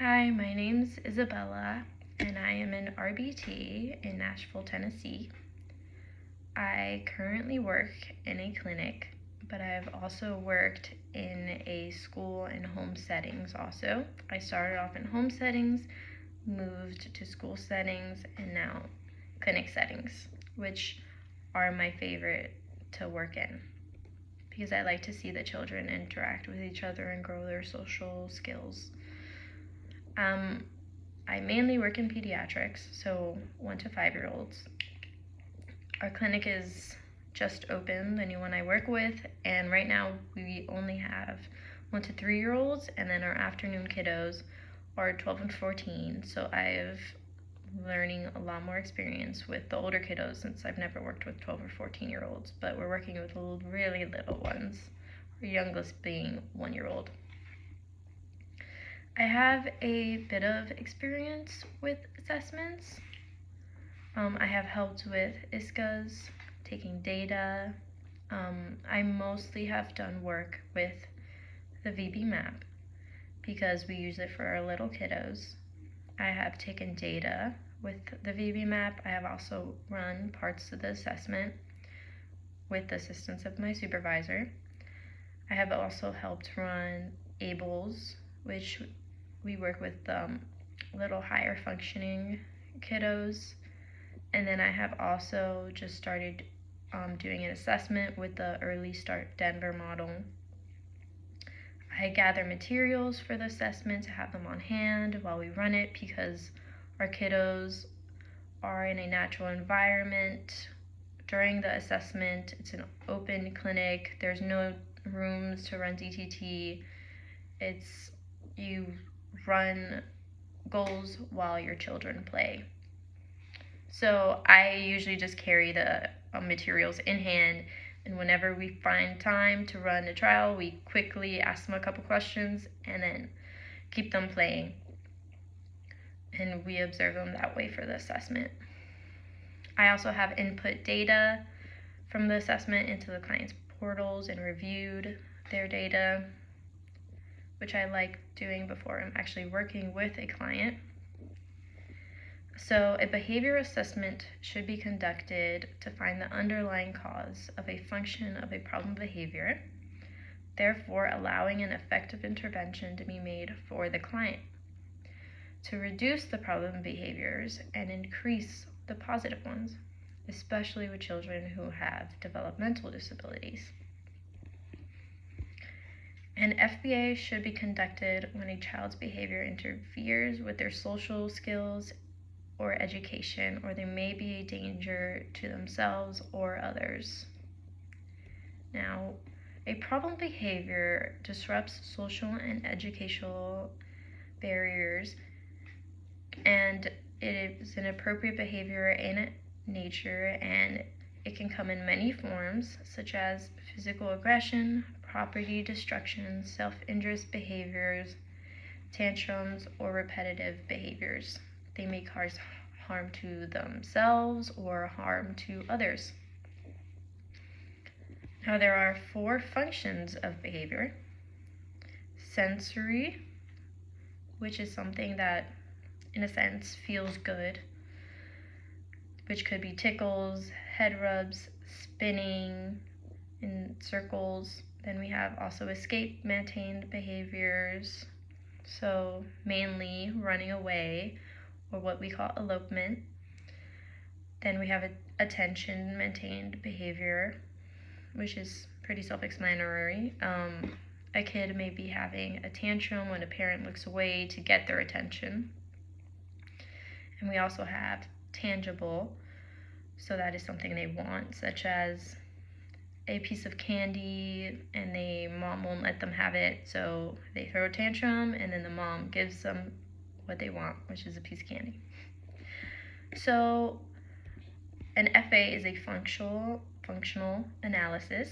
Hi, my name's Isabella, and I am an RBT in Nashville, Tennessee. I currently work in a clinic, but I've also worked in a school and home settings also. I started off in home settings, moved to school settings, and now clinic settings, which are my favorite to work in because I like to see the children interact with each other and grow their social skills. I mainly work in pediatrics, so 1 to 5-year-olds. Our clinic is just open, the new one I work with, and right now we only have 1 to 3-year-olds, and then our afternoon kiddos are 12 and 14, so I've learning a lot more experience with the older kiddos since I've never worked with 12 or 14-year-olds, but we're working with really little ones, our youngest being 1-year-old. I have a bit of experience with assessments. I have helped with ISCAs, taking data. I mostly have done work with the VB map because we use it for our little kiddos. I have taken data with the VB map. I have also run parts of the assessment with the assistance of my supervisor. I have also helped run ABLES, which we work with little higher functioning kiddos. And then I have also just started doing an assessment with the Early Start Denver model. I gather materials for the assessment to have them on hand while we run it because our kiddos are in a natural environment. During the assessment, it's an open clinic. There's no rooms to run DTT. It's you run goals while your children play. So I usually just carry the materials in hand, and whenever we find time to run a trial, we quickly ask them a couple questions and then keep them playing. And we observe them that way for the assessment. I also have input data from the assessment into the client's portals and reviewed their data, which I like doing before I'm actually working with a client. So a behavior assessment should be conducted to find the underlying cause of a function of a problem behavior, therefore allowing an effective intervention to be made for the client to reduce the problem behaviors and increase the positive ones, especially with children who have developmental disabilities. An FBA should be conducted when a child's behavior interferes with their social skills or education, or they may be a danger to themselves or others. Now, a problem behavior disrupts social and educational barriers, and it is an appropriate behavior in nature, and it can come in many forms, such as physical aggression, property destruction, self-injurious behaviors, tantrums, or repetitive behaviors. They may cause harm to themselves or harm to others. Now, there are 4 functions of behavior. Sensory, which is something that, in a sense, feels good, which could be tickles, head rubs, spinning in circles. Then we have also escape maintained behaviors, so mainly running away, or what we call elopement. Then we have attention maintained behavior, which is pretty self-explanatory. A kid may be having a tantrum when a parent looks away to get their attention. And we also have tangible, so that is something they want, such as a piece of candy and the mom won't let them have it, so they throw a tantrum and then the mom gives them what they want, which is a piece of candy. So an FA is a functional analysis,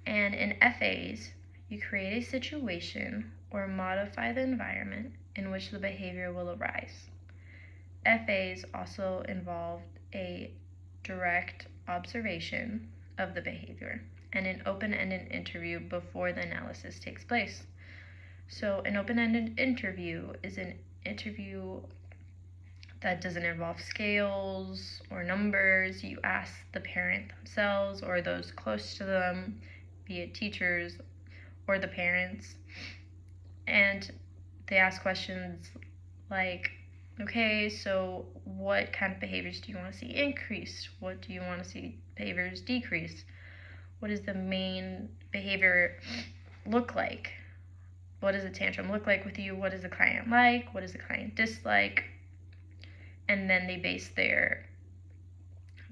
and in FAs you create a situation or modify the environment in which the behavior will arise. FAs also involve a direct observation of the behavior and an open-ended interview before the analysis takes place. So an open-ended interview is an interview that doesn't involve scales or numbers. You ask the parent themselves or those close to them, be it teachers or the parents, and they ask questions like, okay, so what kind of behaviors do you want to see increased? What do you want to see behaviors decreased? What does the main behavior look like? What does a tantrum look like with you? What does the client like? What does the client dislike? And then they base their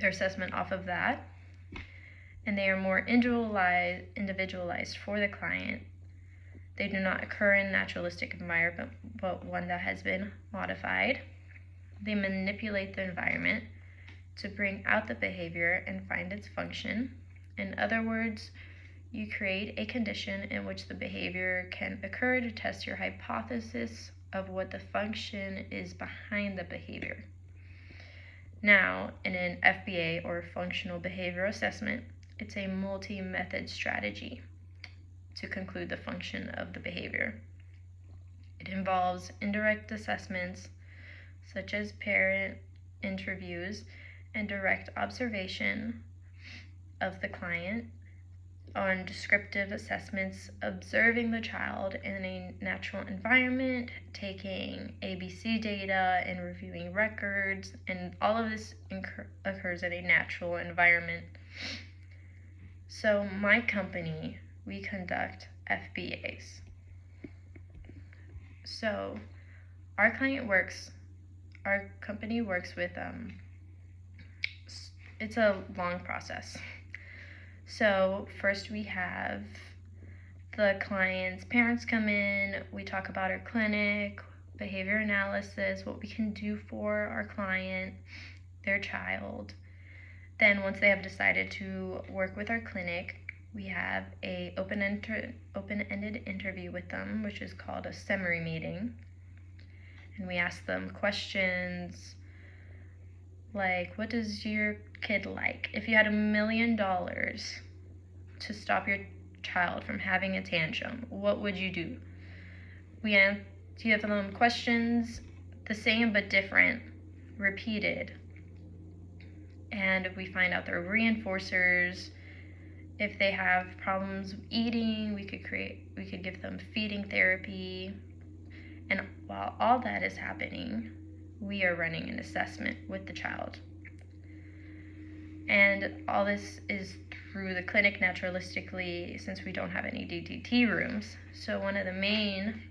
assessment off of that. And they are more individualized for the client. They do not occur in a naturalistic environment, but one that has been modified. They manipulate the environment to bring out the behavior and find its function. In other words, you create a condition in which the behavior can occur to test your hypothesis of what the function is behind the behavior. Now, in an FBA or functional behavioral assessment, it's a multi-method strategy to conclude the function of the behavior. It involves indirect assessments such as parent interviews and direct observation of the client, on descriptive assessments, observing the child in a natural environment, taking ABC data and reviewing records, and all of this occurs in a natural environment. So my company, we conduct FBAs. So our company works with, it's a long process. So first we have the client's parents come in, we talk about our clinic, behavior analysis, what we can do for our client, their child. Then once they have decided to work with our clinic, we have a open-ended interview with them, which is called a summary meeting. And we ask them questions like, what does your kid like? If you had $1 million to stop your child from having a tantrum, what would you do? We give them questions, the same but different, repeated. And we find out their reinforcers. If they have problems eating, we could give them feeding therapy. And while all that is happening, we are running an assessment with the child. And all this is through the clinic naturalistically, since we don't have any DTT rooms. So one of the main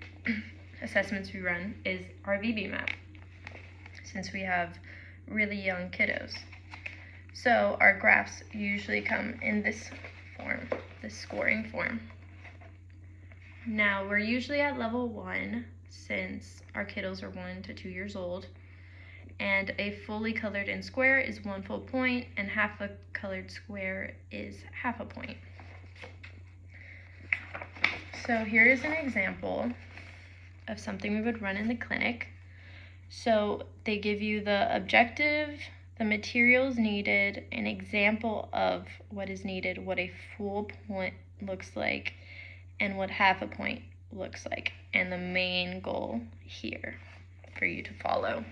assessments we run is our VB-MAP, since we have really young kiddos. So our graphs usually come in this form, this scoring form. Now we're usually at level 1, since our kiddos are 1 to 2 years old, and a fully colored in square is 1 full point, and half a colored square is half a point. So here is an example of something we would run in the clinic. So they give you the objective, the materials needed, an example of what is needed, what a full point looks like, and what half a point looks like, and the main goal here for you to follow.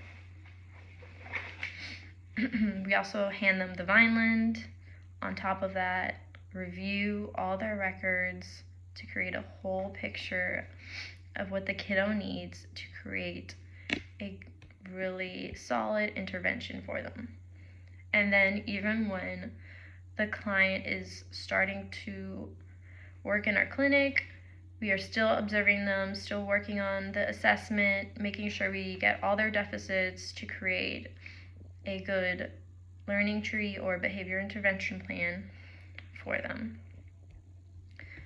We also hand them the Vineland. On top of that, review all their records to create a whole picture of what the kiddo needs to create a really solid intervention for them. And then even when the client is starting to work in our clinic, we are still observing them, still working on the assessment, making sure we get all their deficits to create a good learning tree or behavior intervention plan for them.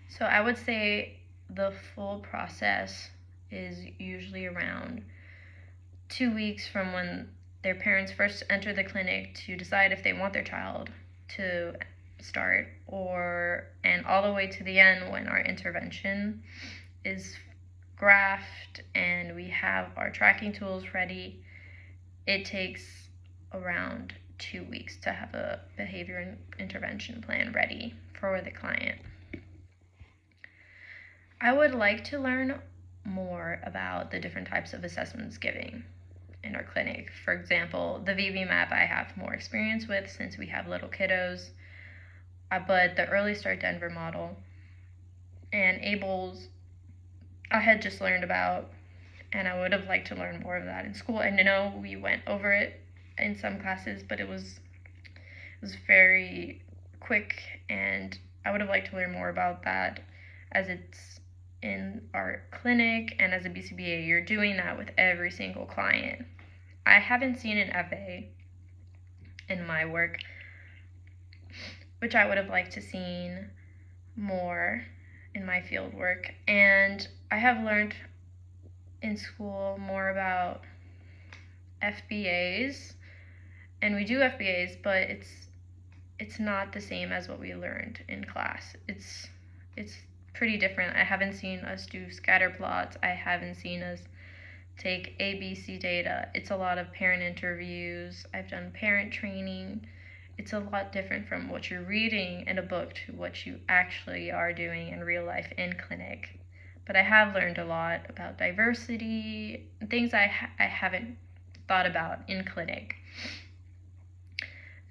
So I would say the full process is usually around 2 weeks from when their parents first enter the clinic to decide if they want their child to start, and all the way to the end when our intervention is graphed and we have our tracking tools ready. It takes around 2 weeks to have a behavior intervention plan ready for the client. I would like to learn more about the different types of assessments giving in our clinic. For example, the VB-MAPP I have more experience with since we have little kiddos, but the Early Start Denver model and ABLS I had just learned about, and I would have liked to learn more of that in school. And I know we went over it in some classes, but it was very quick, and I would have liked to learn more about that as it's in our clinic, and as a BCBA, you're doing that with every single client. I haven't seen an FA in my work, which I would have liked to seen more in my field work. And I have learned in school more about FBAs, and we do FBAs, but it's not the same as what we learned in class. It's pretty different. I haven't seen us do scatter plots. I haven't seen us take ABC data. It's a lot of parent interviews. I've done parent training. It's a lot different from what you're reading in a book to what you actually are doing in real life in clinic. But I have learned a lot about diversity, things I haven't thought about in clinic.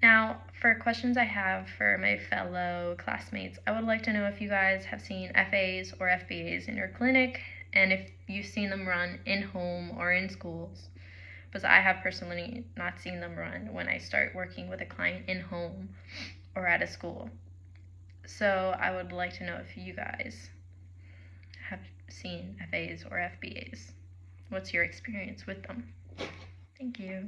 Now, for questions I have for my fellow classmates, I would like to know if you guys have seen FAs or FBAs in your clinic, and if you've seen them run in home or in schools, because I have personally not seen them run when I start working with a client in home or at a school. So I would like to know if you guys have seen FAs or FBAs. What's your experience with them? Thank you.